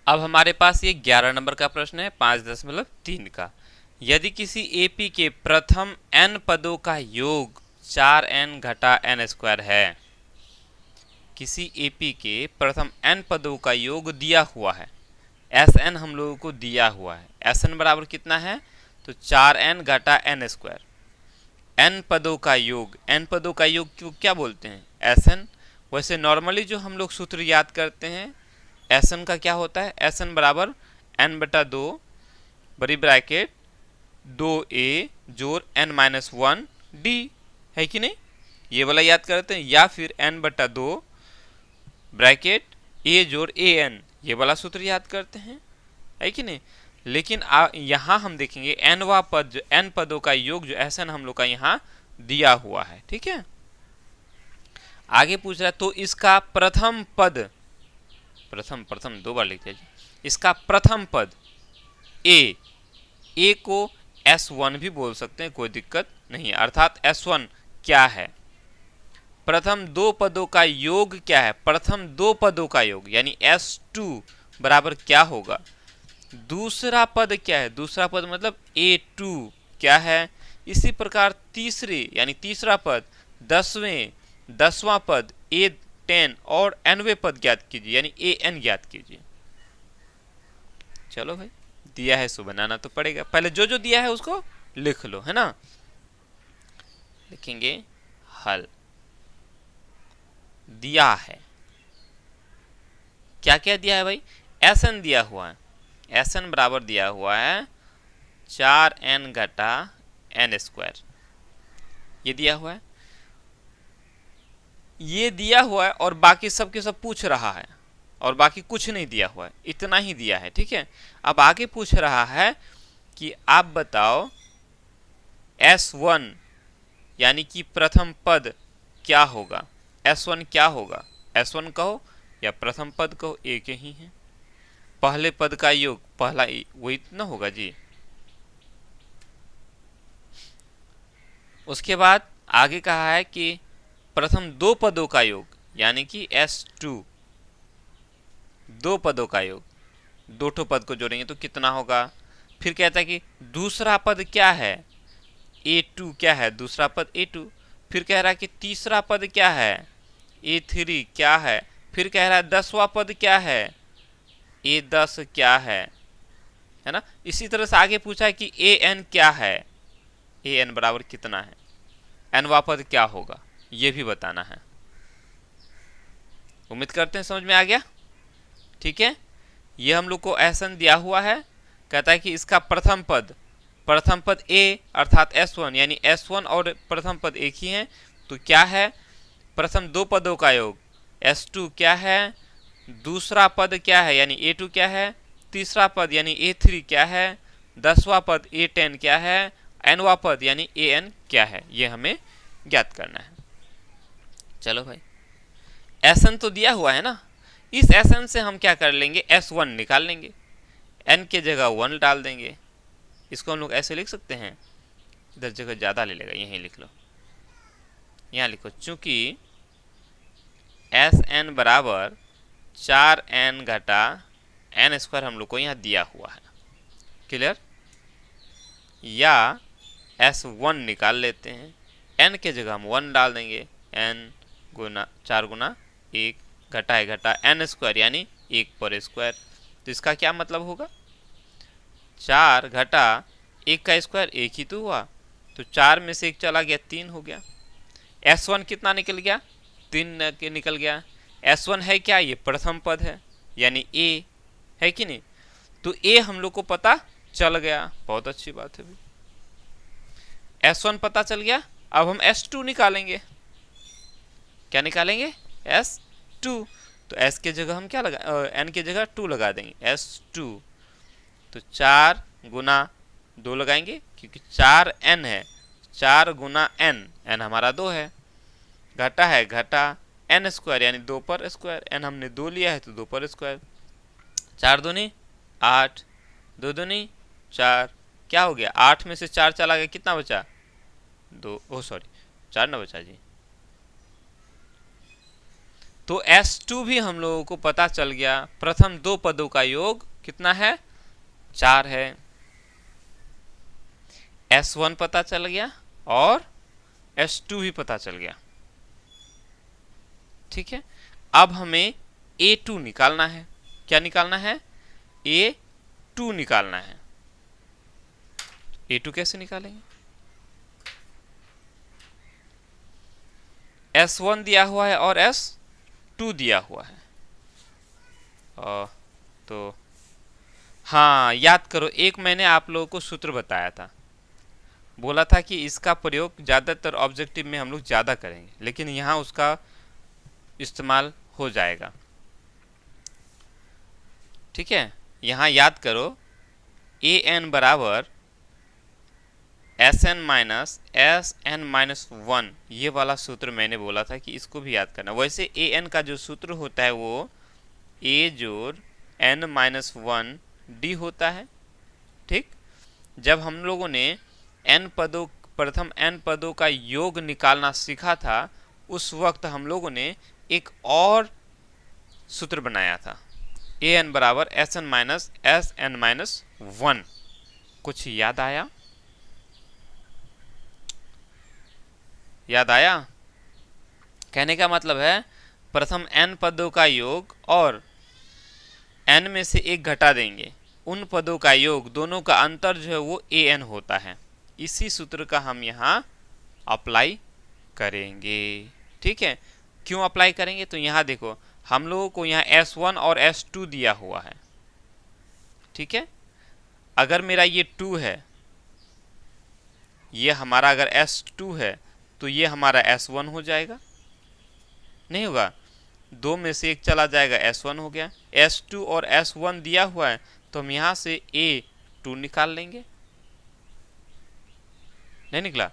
अब हमारे पास ये 11 नंबर का प्रश्न है 5.3 का। यदि किसी एपी के प्रथम n पदों का योग 4n घटा n स्क्वायर है, किसी एपी के प्रथम n पदों का योग दिया हुआ है, Sn हम लोगों को दिया हुआ है, Sn बराबर कितना है, तो 4n घटा n स्क्वायर, n पदों का योग, n पदों का योग क्यों क्या बोलते हैं, Sn। वैसे नॉर्मली जो हम लोग सूत्र याद करते हैं Sn का क्या होता है, Sn बराबर n बटा 2 बड़ी ब्रैकेट 2a जोड़ n-1d, है कि नहीं, ये वाला याद करते हैं, या फिर n बटा 2 ब्रैकेट a जोड़ an, ये वाला सूत्र याद करते हैं, है कि नहीं। लेकिन यहाँ हम देखेंगे nवा पद जो n पदों का योग जो Sn हम लोग का यहाँ दिया हुआ है, ठीक है। आगे पूछ रहा है तो इसका प्रथम पद, प्रथम 2 बार लिख दीजिए, इसका प्रथम पद a को S1 भी बोल सकते हैं, कोई दिक्कत नहीं, अर्थात S1 क्या है, प्रथम 2 पदों का योग क्या है, प्रथम 2 पदों का योग यानी S2 बराबर क्या होगा, दूसरा पद क्या है, दूसरा पद मतलब A2 क्या है, इसी प्रकार तीसरे यानी तीसरा पद 10वां पद A10 और nवें पद ज्ञात कीजिए यानी AN ज्ञात कीजिए। चलो भाई, दिया है सो बनाना तो पड़ेगा, पहले जो जो दिया है उसको लिख लो, है ना। लिखेंगे हल, दिया है, क्या क्या दिया है भाई, Sn दिया हुआ है, Sn बराबर दिया हुआ है 4n घटा n स्क्वायर, ये दिया हुआ है, ये दिया हुआ है और बाकी सब के सब पूछ रहा है और बाकी कुछ नहीं दिया हुआ है, इतना ही दिया है, ठीक है। अब आगे पूछ रहा है कि आप बताओ S1 यानी कि प्रथम पद क्या होगा, S1 क्या होगा, S1 कहो या प्रथम पद कहो एक ही है, पहले पद का योग पहला वही ना होगा जी। उसके बाद आगे कहा है कि प्रथम 2 पदों का योग यानी कि S2, 2 पदों का योग, 2 ठो पद को जोड़ेंगे तो कितना होगा, फिर कहता है कि दूसरा पद क्या है, A2 क्या है, दूसरा पद A2, फिर कह रहा है कि तीसरा पद क्या है, A3 क्या है, फिर कह रहा है 10वां पद क्या है, A10 क्या है ना। इसी तरह से आगे पूछा है कि AN क्या है, AN बराबर कितना है, nवा पद क्या होगा, ये भी बताना है। उम्मीद करते हैं समझ में आ गया, ठीक है। ये हम लोग को Sn दिया हुआ है, कहता है कि इसका प्रथम पद A अर्थात S1 यानी S1 और प्रथम पद एक ही हैं, तो क्या है, प्रथम 2 पदों का योग S2 क्या है, दूसरा पद क्या है यानी A2 क्या है, तीसरा पद यानी A3 क्या है, 10वां पद A10 क्या है, nवा पद यानी AN क्या है, ये हमें ज्ञात करना है। चलो भाई, Sn तो दिया हुआ है ना, इस Sn से हम क्या कर लेंगे, S1 निकाल लेंगे, n के जगह 1 डाल देंगे, इसको हम लोग ऐसे लिख सकते हैं, इधर जगह ज़्यादा ले लेगा, यहीं लिख लो, यहाँ लिखो, चूंकि Sn बराबर 4n घटा n स्क्वायर हम लोग को यहाँ दिया हुआ है, क्लियर, या S1 निकाल लेते हैं, n के जगह हम 1 डाल देंगे, n गुना 4 गुना 1 घटा है घटा n स्क्वायर यानी 1 पर स्क्वायर, तो इसका क्या मतलब होगा, 4 घटा 1 का स्क्वायर 1 ही तो हुआ, तो 4 में से 1 चला गया 3 हो गया, S1 कितना निकल गया, 3 के निकल गया, S1 है क्या, ये प्रथम पद है यानी A, है कि नहीं, तो A हम लोग को पता चल गया, बहुत अच्छी बात है भाई, S1 पता चल गया। अब हम S2 निकालेंगे, क्या निकालेंगे, S2, तो S के जगह हम क्या लगा, N के जगह 2 लगा देंगे, S2, तो 4 गुना 2 लगाएंगे क्योंकि 4n है, 4 गुना n हमारा 2 है, घटा है घटा n स्क्वायर यानी 2 पर स्क्वायर, n हमने 2 लिया है तो 2 पर स्क्वायर, 4 दूनी 8, 2 दूनी 4, क्या हो गया, 8 में से 4 चला गया, कितना बचा, 2, ओ सॉरी 4 ना बचा जी, तो S2 भी हम लोगों को पता चल गया। प्रथम दो पदों का योग कितना है? 4 है। S1 पता चल गया और S2 भी पता चल गया। ठीक है, अब हमें A2 निकालना है। क्या निकालना है? A2 निकालना है। A2 कैसे निकालेंगे? S1 दिया हुआ है और S2 दिया हुआ है। तो हाँ, याद करो, एक मैंने आप लोगों को सूत्र बताया था, बोला था कि इसका प्रयोग ज़्यादातर ऑब्जेक्टिव में हम लोग ज़्यादा करेंगे, लेकिन यहाँ उसका इस्तेमाल हो जाएगा। ठीक है, यहाँ याद करो, an बराबर Sn माइनस Sn-1, ये वाला सूत्र मैंने बोला था कि इसको भी याद करना। वैसे an का जो सूत्र होता है वो a जोड़ n-1 d होता है। ठीक, जब हम लोगों ने प्रथम n पदों का योग निकालना सीखा था, उस वक्त हम लोगों ने एक और सूत्र बनाया था, an बराबर Sn माइनस Sn-1। कुछ याद आया? याद आया? कहने का मतलब है प्रथम n पदों का योग और n में से एक घटा देंगे, उन पदों का योग, दोनों का अंतर जो है वो an होता है। इसी सूत्र का हम यहाँ अप्लाई करेंगे। ठीक है, क्यों अप्लाई करेंगे? तो यहाँ देखो, हम लोगों को यहाँ S1 और S2 दिया हुआ है। ठीक है, अगर मेरा ये 2 है, ये हमारा अगर S2 है तो ये हमारा S1 हो जाएगा, नहीं होगा? दो में से एक चला जाएगा, S1 हो गया। S2 और S1 दिया हुआ है तो हम यहाँ से A2 निकाल लेंगे। नहीं निकला?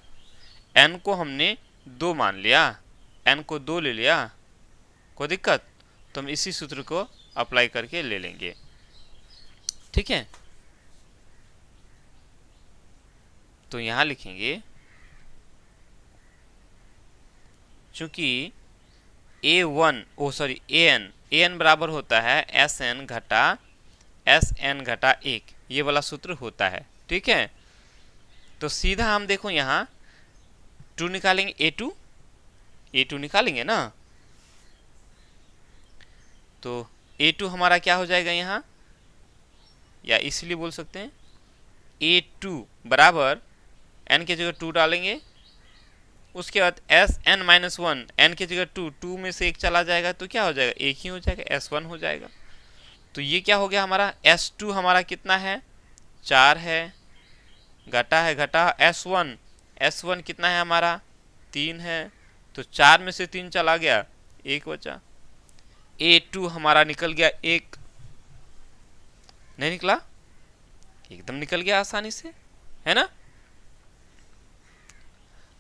n को हमने 2 मान लिया, n को 2 ले लिया, कोई दिक्कत? तो हम इसी सूत्र को अप्लाई करके ले लेंगे। ठीक है, तो यहाँ लिखेंगे, चूंकि an बराबर होता है Sn घटा Sn घटा 1, ये वाला सूत्र होता है। ठीक है, तो सीधा हम देखो यहाँ 2 निकालेंगे, A2 निकालेंगे ना, तो A2 हमारा क्या हो जाएगा यहाँ, या इसलिए बोल सकते हैं A2 बराबर n की जगह 2 डालेंगे, उसके बाद Sn-1, n की जगह 2 में से एक चला जाएगा तो क्या हो जाएगा? एक ही हो जाएगा, S1 हो जाएगा। तो ये क्या हो गया हमारा? S2 हमारा कितना है? 4 है, घटा है, घटा S1 कितना है हमारा? 3 है, तो 4 में से 3 चला गया, 1 बचा। A2 हमारा निकल गया 1, नहीं निकला? एकदम निकल गया आसानी से, है ना?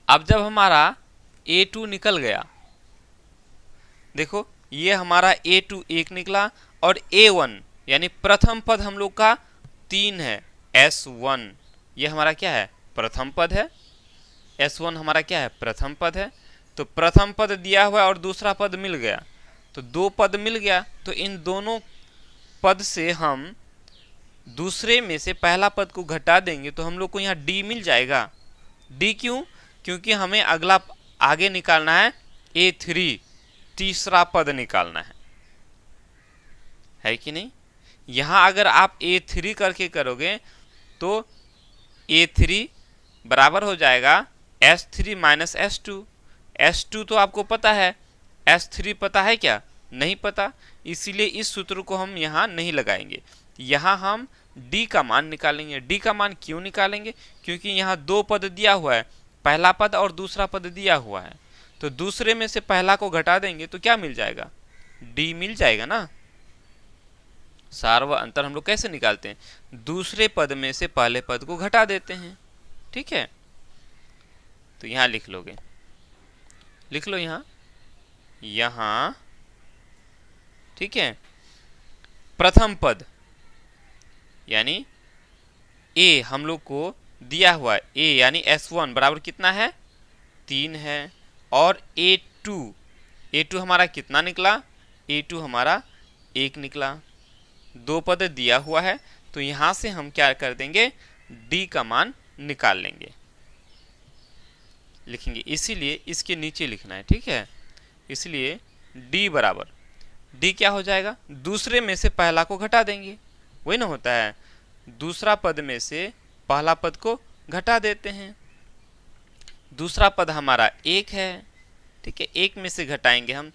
अब जब हमारा A2 निकल गया, देखो ये हमारा A2 1 निकला, और A1 यानी प्रथम पद हम लोग का 3 है, S1 ये हमारा क्या है? प्रथम पद है। S1 हमारा क्या है? प्रथम पद है। तो प्रथम पद दिया हुआ और दूसरा पद मिल गया, तो 2 पद मिल गया, तो इन दोनों पद से हम दूसरे में से पहला पद को घटा देंगे तो हम लोग को यहाँ D मिल जाएगा। D क्यों? क्योंकि हमें अगला आगे निकालना है A3, तीसरा पद निकालना है कि नहीं? यहाँ अगर आप A3 करके करोगे तो A3 बराबर हो जाएगा S3 माइनस S2। S2 तो आपको पता है, S3 पता है क्या? नहीं पता, इसीलिए इस सूत्र को हम यहाँ नहीं लगाएंगे। यहाँ हम D का मान निकालेंगे। D का मान क्यों निकालेंगे? क्योंकि यहाँ 2 पद दिया हुआ है, पहला पद और दूसरा पद दिया हुआ है, तो दूसरे में से पहला को घटा देंगे तो क्या मिल जाएगा? D मिल जाएगा ना। सार व अंतर हम लोग कैसे निकालते हैं? दूसरे पद में से पहले पद को घटा देते हैं। ठीक है, तो यहाँ लिख लोगे, लिख लो यहाँ। ठीक है, प्रथम पद यानी A हम लोग को दिया हुआ है, A यानी S1 बराबर कितना है? 3 है, और A2 हमारा कितना निकला? a2 हमारा 1 निकला। 2 पद दिया हुआ है तो यहाँ से हम क्या कर देंगे, d का मान निकाल लेंगे, लिखेंगे, इसीलिए इसके नीचे लिखना है, ठीक है। इसलिए d बराबर, d क्या हो जाएगा, दूसरे में से पहला को घटा देंगे, वही ना होता है, दूसरा पद में से पहला पद को घटा देते हैं। दूसरा पद हमारा 1 है, ठीक है, 1 में से घटाएंगे हम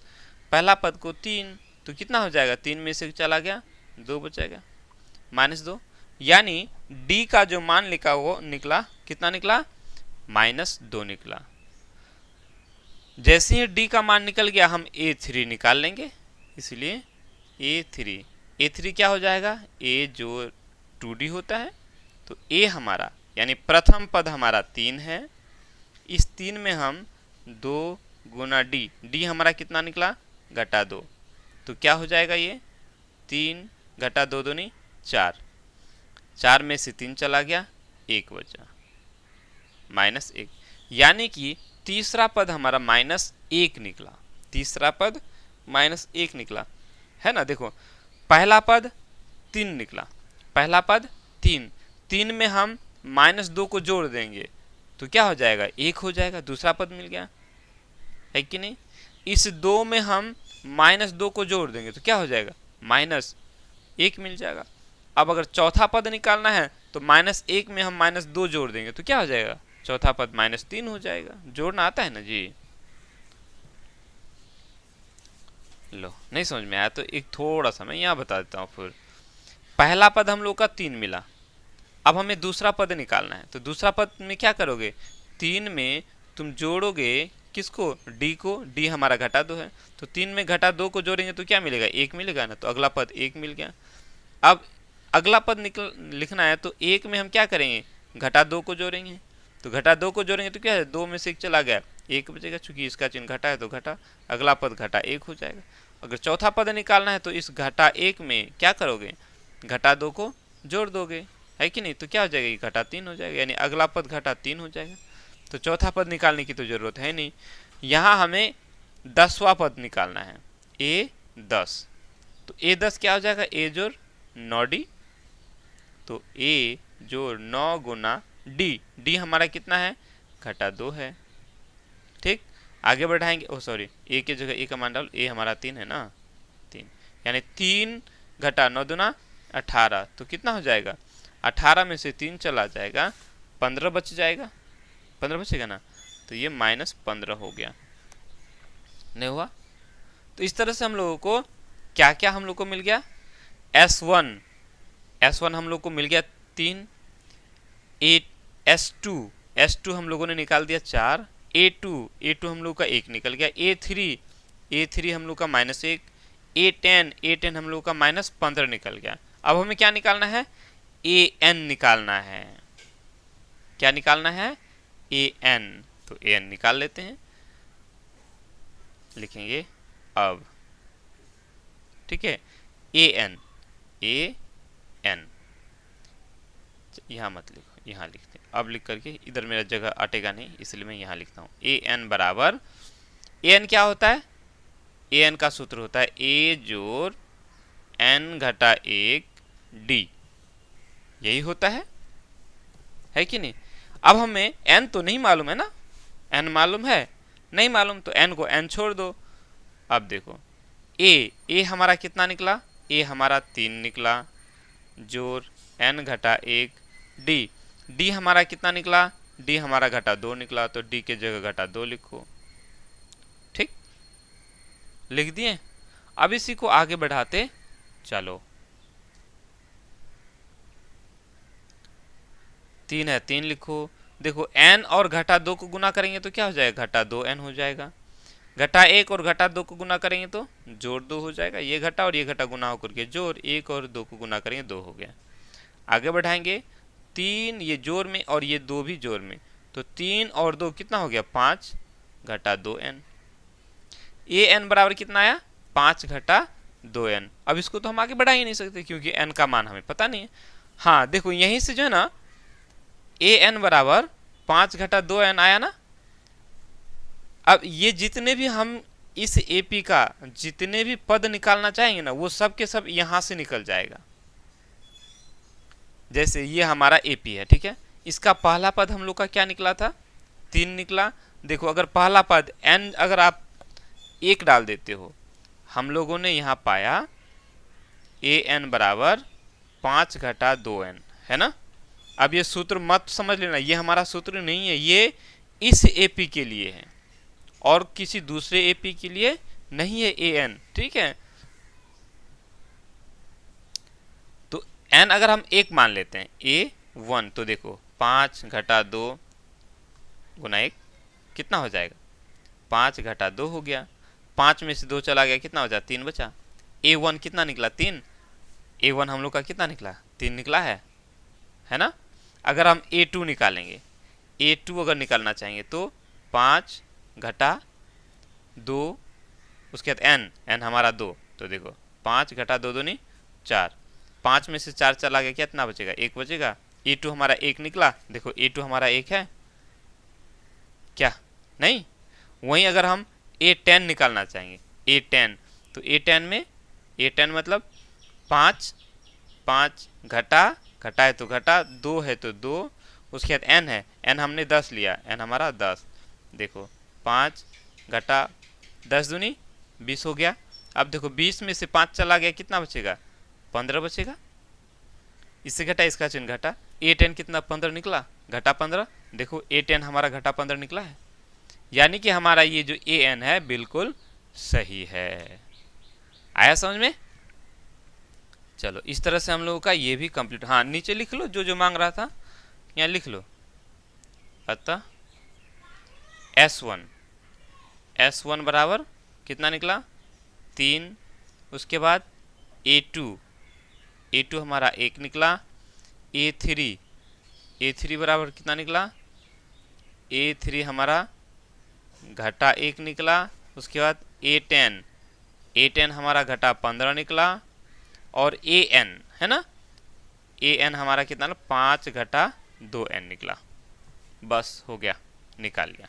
पहला पद को 3, तो कितना हो जाएगा, 3 में से चला गया 2 बचेगा, -2, यानी d का जो मान लिखा वो निकला, कितना निकला, -2 निकला। जैसे ही d का मान निकल गया हम a3 निकाल लेंगे, इसलिए a3 क्या हो जाएगा, a जो 2d होता है, तो a हमारा यानी प्रथम पद हमारा 3 है, इस 3 में हम 2 गुना d हमारा कितना निकला, घटा 2, तो क्या हो जाएगा, ये 3 घटा 2 दूनी 4, 4 में से 3 चला गया, 1 बचा, -1, यानी कि तीसरा पद हमारा -1 निकला, तीसरा पद -1 निकला, है ना। देखो पहला पद 3 निकला, पहला पद 3 में हम -2 को जोड़ देंगे तो क्या हो जाएगा, 1 हो जाएगा, दूसरा पद मिल गया, है कि नहीं। इस 2 में हम -2 को जोड़ देंगे तो क्या हो जाएगा, -1 मिल जाएगा। अब अगर चौथा पद निकालना है तो -1 में हम -2 जोड़ देंगे तो क्या हो जाएगा, चौथा पद -3 हो जाएगा। जोड़ना आता है ना जी, लो नहीं समझ में आया तो एक थोड़ा सा मैं यहाँ बता देता हूँ। फिर पहला पद हम लोग का 3 मिला, अब हमें दूसरा पद निकालना है, तो दूसरा पद में क्या करोगे, 3 में तुम जोड़ोगे किसको, d को, d हमारा घटा 2 है, तो 3 में घटा 2 को जोड़ेंगे तो क्या मिलेगा, 1 मिलेगा ना, तो अगला पद 1 मिल गया। अब अगला पद लिखना है तो 1 में हम क्या करेंगे, घटा 2 को जोड़ेंगे, तो घटा 2 को जोड़ेंगे तो क्या है, 2 में से 1 चला गया, 1 बचेगा, चूंकि इसका चिन्ह घटा है तो घटा, अगला पद घटा 1 हो जाएगा। अगर चौथा पद निकालना है तो इस घटा 1 में क्या करोगे, घटा 2 को जोड़ दोगे, है कि नहीं, तो क्या हो जाएगा, ये घटा 3 हो जाएगा, यानी अगला पद घटा 3 हो जाएगा। तो चौथा पद निकालने की तो जरूरत है नहीं, यहाँ हमें 10वां पद निकालना है, a10, तो a10 क्या हो जाएगा, a जोड़ 9d, तो a जोड़ 9 गुना d हमारा कितना है, घटा 2 है, ठीक। आगे बढ़ाएंगे, ओ सॉरी, a की जगह a का मान डालो, a हमारा 3 है ना, 3, यानी 3 घटा 9 दूना 18, तो कितना हो जाएगा, 18 में से 3 चला जाएगा, 15 बच जाएगा, 15 बचेगा ना, तो ये -15 हो गया, नहीं हुआ। तो इस तरह से हम लोगों को क्या क्या हम लोग को मिल गया, S1 हम लोग को मिल गया 3, S2 हम लोगों ने निकाल दिया 4, A2 हम लोग का 1 निकल गया, A3 हम लोग का -1, A10 हम लोग का -15 निकल गया। अब हमें क्या निकालना है, AN निकालना है, क्या निकालना है, AN, तो AN निकाल लेते हैं, लिखेंगे अब, ठीक है, AN यहाँ मत लिखो, यहाँ लिखते हैं, अब लिख करके इधर मेरा जगह अटेगा नहीं, इसलिए मैं यहाँ लिखता हूँ, AN बराबर, AN क्या होता है, AN का सूत्र होता है a जोड़ n घटा 1 d, यही होता है कि नहीं। अब हमें n तो नहीं मालूम है ना, n मालूम है, नहीं मालूम तो n को n छोड़ दो। अब देखो a हमारा कितना निकला, a हमारा 3 निकला, जोड़ n घटा 1 d हमारा कितना निकला, d हमारा घटा 2 निकला, तो d के जगह घटा 2 लिखो, ठीक, लिख दिए। अब इसी को आगे बढ़ाते चलो, 3 है 3 लिखो, देखो n और घटा 2 को गुना करेंगे तो क्या हो जाएगा, घटा 2n हो जाएगा, घटा 1 और घटा 2 को गुना करेंगे तो जोड़ 2 हो जाएगा, ये घटा और ये घटा गुना होकर के जोड़ 1 और 2 को गुना करेंगे 2 हो गया। आगे बढ़ाएंगे, 3 ये जोड़ में और ये 2 भी जोड़ में, तो 3 और 2 कितना हो गया, 5 घटा 2n, an बराबर कितना आया, 5 घटा 2n। अब इसको तो हम आगे बढ़ा ही नहीं सकते क्योंकि n का मान हमें पता नहीं है। हाँ देखो यहीं से जो है ना, an बराबर 5 घटा 2n आया ना। अब ये जितने भी हम इस एपी का जितने भी पद निकालना चाहेंगे ना वो सब के सब यहां से निकल जाएगा। जैसे ये हमारा एपी है, ठीक है, इसका पहला पद हम लोग का क्या निकला था, 3 निकला। देखो अगर पहला पद n अगर आप 1 डाल देते हो, हम लोगों ने यहाँ पाया an बराबर 5 घटा 2n, है ना। अब ये सूत्र मत समझ लेना, ये हमारा सूत्र नहीं है, ये इस एपी के लिए है और किसी दूसरे एपी के लिए नहीं है an, ठीक है। तो n अगर हम 1 मान लेते हैं a1, तो देखो 5 घटा 2 गुना 1 कितना हो जाएगा, 5 घटा 2 हो गया, 5 में से 2 चला गया, कितना हो जाए, 3 बचा। a1 कितना निकला, 3। a1 हम लोग का कितना निकला, 3 निकला है ना। अगर हम a2 निकालेंगे, a2 अगर निकालना चाहेंगे तो 5 घटा 2, उसके बाद n हमारा 2, तो देखो 5 घटा 2 दूनी 4, 5 में से 4 चला गया, कितना बचेगा, 1 बचेगा। a2 हमारा 1 निकला, देखो a2 हमारा 1 है क्या, नहीं। वहीं अगर हम a10 निकालना चाहेंगे, a10, तो a10 मतलब 5 घटा है तो घटा, 2 है तो 2, उसके बाद n है, n हमने 10 लिया, n हमारा 10, देखो 5 घटा 10 दूनी 20 हो गया। अब देखो 20 में से 5 चला गया, कितना बचेगा, 15 बचेगा। इससे घटा, इसका चिन्ह घटा, a10 कितना 15 निकला, घटा 15, देखो a10 हमारा घटा 15 निकला है, यानी कि हमारा ये जो an है बिल्कुल सही है। आया समझ में। चलो इस तरह से हम लोगों का ये भी कंप्लीट। हाँ नीचे लिख लो जो जो मांग रहा था, यहाँ लिख लो। अतः S1 बराबर कितना निकला, 3, उसके बाद a2 हमारा 1 निकला, a3 बराबर कितना निकला, a3 हमारा घटा 1 निकला, उसके बाद a10 हमारा घटा 15 निकला, और an है ना, an हमारा कितना, 5 घटा 2n निकला। बस हो गया, निकाल लिया।